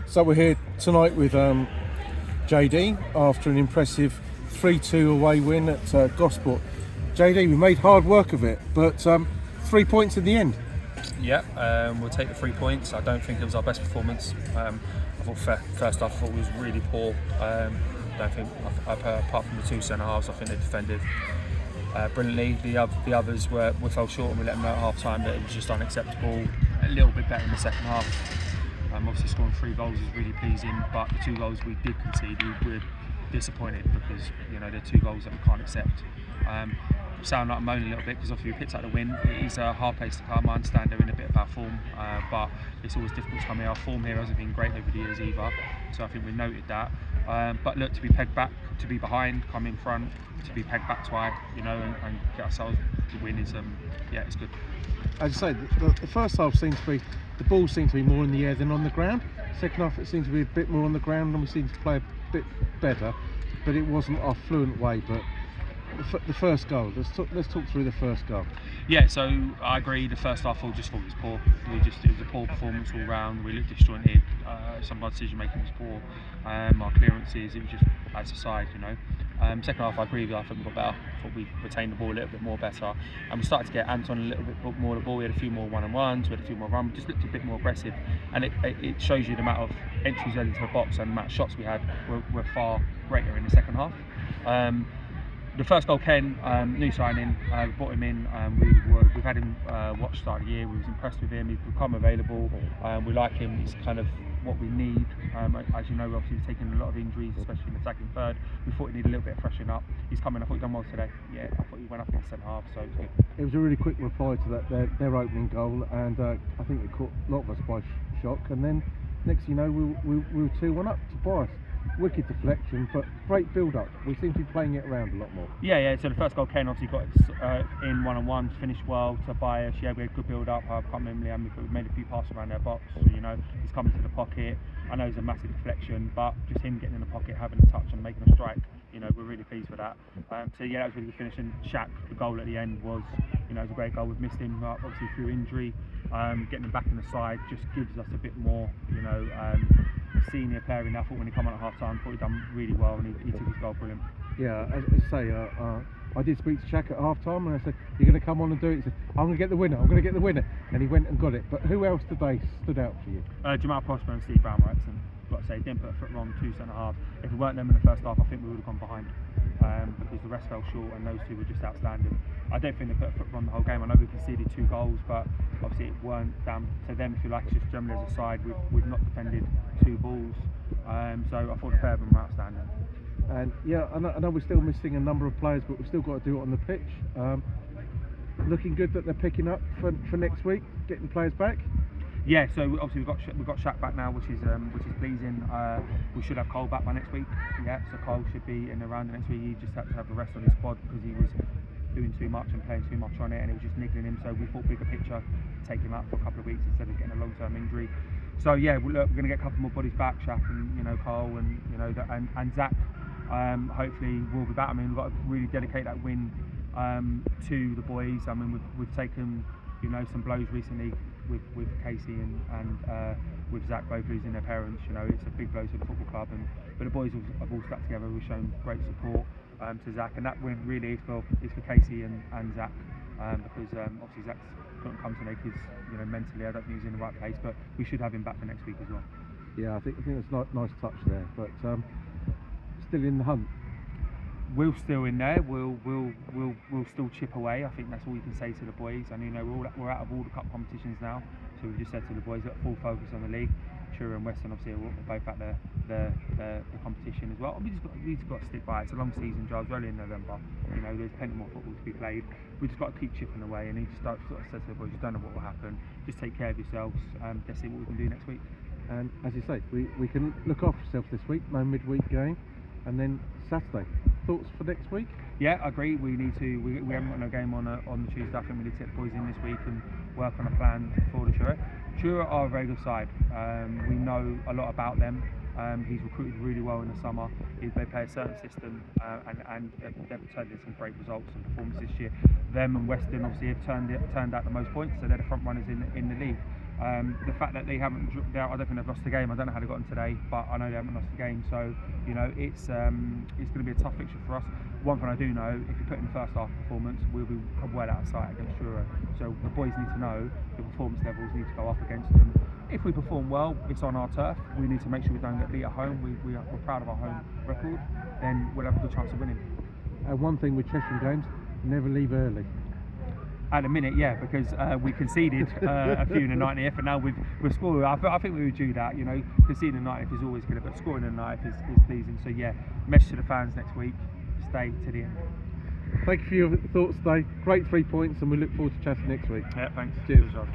So we're here tonight with JD after an impressive 3-2 away win at Gosport. JD, we made hard work of it, but 3 points in the end. Yeah, we'll take the 3 points. I don't think it was our best performance. I thought first half was really poor. Don't think, apart from the two centre halves, I think they defended brilliantly. The others we fell short, and we let them know at half time that it was just unacceptable. A little bit better in the second half. Obviously scoring 3 goals is really pleasing, but the 2 goals we did concede, we're disappointed because they're 2 goals that we can't accept. Sound like I'm moaning a little bit because obviously we picked up the win. It is a hard place to come. I understand they're in a bit of bad form, but it's always difficult to come here. Our form here hasn't been great over the years either, so I think we noted that. But look, to be pegged back, to be behind, come in front, to be pegged back twice, and get ourselves the win is it's good. As I say, the first half seemed to be, the ball seemed to be more in the air than on the ground. Second half it seemed to be a bit more on the ground, and we seemed to play a bit better, but it wasn't our fluent way. But the first goal, let's talk through the first goal. Yeah, so I agree. The first half I just thought was poor. It was a poor performance all round. We looked disjointed. Some of our decision making was poor. Our clearances, it was just as a side, Second half, I agree with you. I think we got better. I thought we retained the ball a little bit more better, and we started to get Anton a little bit more of the ball. We had a few more one-on-ones. We had a few more runs. We just looked a bit more aggressive, and it shows you the amount of entries led into the box and the amount of shots we had were far greater in the second half. The first goal, Ken, new signing, we brought him in. We've had him watch start of the year. We was impressed with him. He's become available. We like him. He's kind of what we need. As you know, obviously he's taken a lot of injuries, especially in the attacking third. We thought he needed a little bit of freshening up. He's coming. I thought he done well today. Yeah, I thought he went up in the centre half, so it's good. It was a really quick reply to that their opening goal, and I think it caught a lot of us by shock. And then next thing you know, we were 2-1 up to Borough. Wicked deflection, but great build-up. We seem to be playing it around a lot more. Yeah. So the first goal, Ken obviously got it in one-on-one, finished well. Tobias, we had good build-up. I can't remember, we made a few passes around their box. He's coming to the pocket. I know it's a massive deflection, but just him getting in the pocket, having a touch and making a strike, we're really pleased with that. That was really good finish. And Shaq, the goal at the end was, it was a great goal. We've missed him obviously through injury. Getting him back in the side just gives us a bit more, senior player in there. I thought when he came on at half time, I thought he'd done really well, and he took his goal brilliant. Yeah, as I say, I did speak to Shaq at half time, and I said, "You're going to come on and do it?" He said, "I'm going to get the winner. I'm going to get the winner," and he went and got it. But who else today stood out for you? Jamal Prosper and Steve Brown were excellent. Like I say, didn't put a foot wrong, 2 centre halves. If it weren't them in the first half, I think we would have gone behind, because the rest fell short, and those two were just outstanding. I don't think they put a foot wrong the whole game. I know we conceded 2 goals, but obviously it weren't down to them, if you like. It's just generally as a side, we've not defended 2 balls. So I thought the pair of them were outstanding. And yeah, I know we're still missing a number of players, but we've still got to do it on the pitch. Looking good that they're picking up for next week, getting players back. Yeah, so obviously we've got Shaq back now, which is pleasing. We should have Cole back by next week. Yeah, so Cole should be in the round next week. He just had to have the rest on his squad because he was doing too much and playing too much on it, and it was just niggling him. So we thought bigger picture, take him out for a couple of weeks instead of getting a long-term injury. So yeah, we're going to get a couple more bodies back, Shaq and Cole and Zach. Hopefully we'll be back. We've got to really dedicate that win to the boys. We've taken some blows recently with Casey and with Zach both losing their parents. It's a big blow to the football club, but the boys have all stuck together. We've shown great support to Zach, and that win really is for Casey and Zach, because obviously Zach couldn't come today because mentally I don't think he's in the right place, but we should have him back for next week as well. Yeah, I think it's a nice touch there, but still in the hunt. We're still in there. We'll still chip away. I think that's all you can say to the boys. And we're out of all the cup competitions now, so we've just said to the boys that full focus on the league. Truro and Western obviously are both at the competition as well. We just got to stick by it. It's a long season, Giles. Early in November. There's plenty more football to be played. We just got to keep chipping away. And he just sort of said to the boys, "You don't know what will happen. Just take care of yourselves. Let's see what we can do next week." And as you say, we can look after ourselves this week. No midweek game, and then Saturday. Thoughts for next week? Yeah, I agree. We need to. We haven't got no game on the Tuesday. I think we need to get the boys in this week and work on a plan for the Truro. Truro are a very good side. We know a lot about them. He's recruited really well in the summer. They play a certain system, and they've turned in some great results and performances this year. Them and Western obviously have turned out the most points, so they're the front runners in the league. The fact that they haven't, I don't think they've lost the game. I don't know how they got them today, but I know they haven't lost the game. So it's going to be a tough fixture for us. One thing I do know, if you put in the first half performance, we'll be well out of sight against Borough. So the boys need to know the performance levels need to go up against them. If we perform well, it's on our turf. We need to make sure we don't get beat at home. We're proud of our home record. Then we'll have a good chance of winning. One thing with Chesham games, never leave early. At the minute, yeah, because we conceded a few in the 90th, and now we've scored. I think we were due that. Conceding in the 90th is always good, but scoring in the 90th is pleasing. So yeah, message to the fans next week: stay to the end. Thank you for your thoughts today. Great 3 points, and we look forward to chatting next week. Yeah, thanks. Cheers. Good job.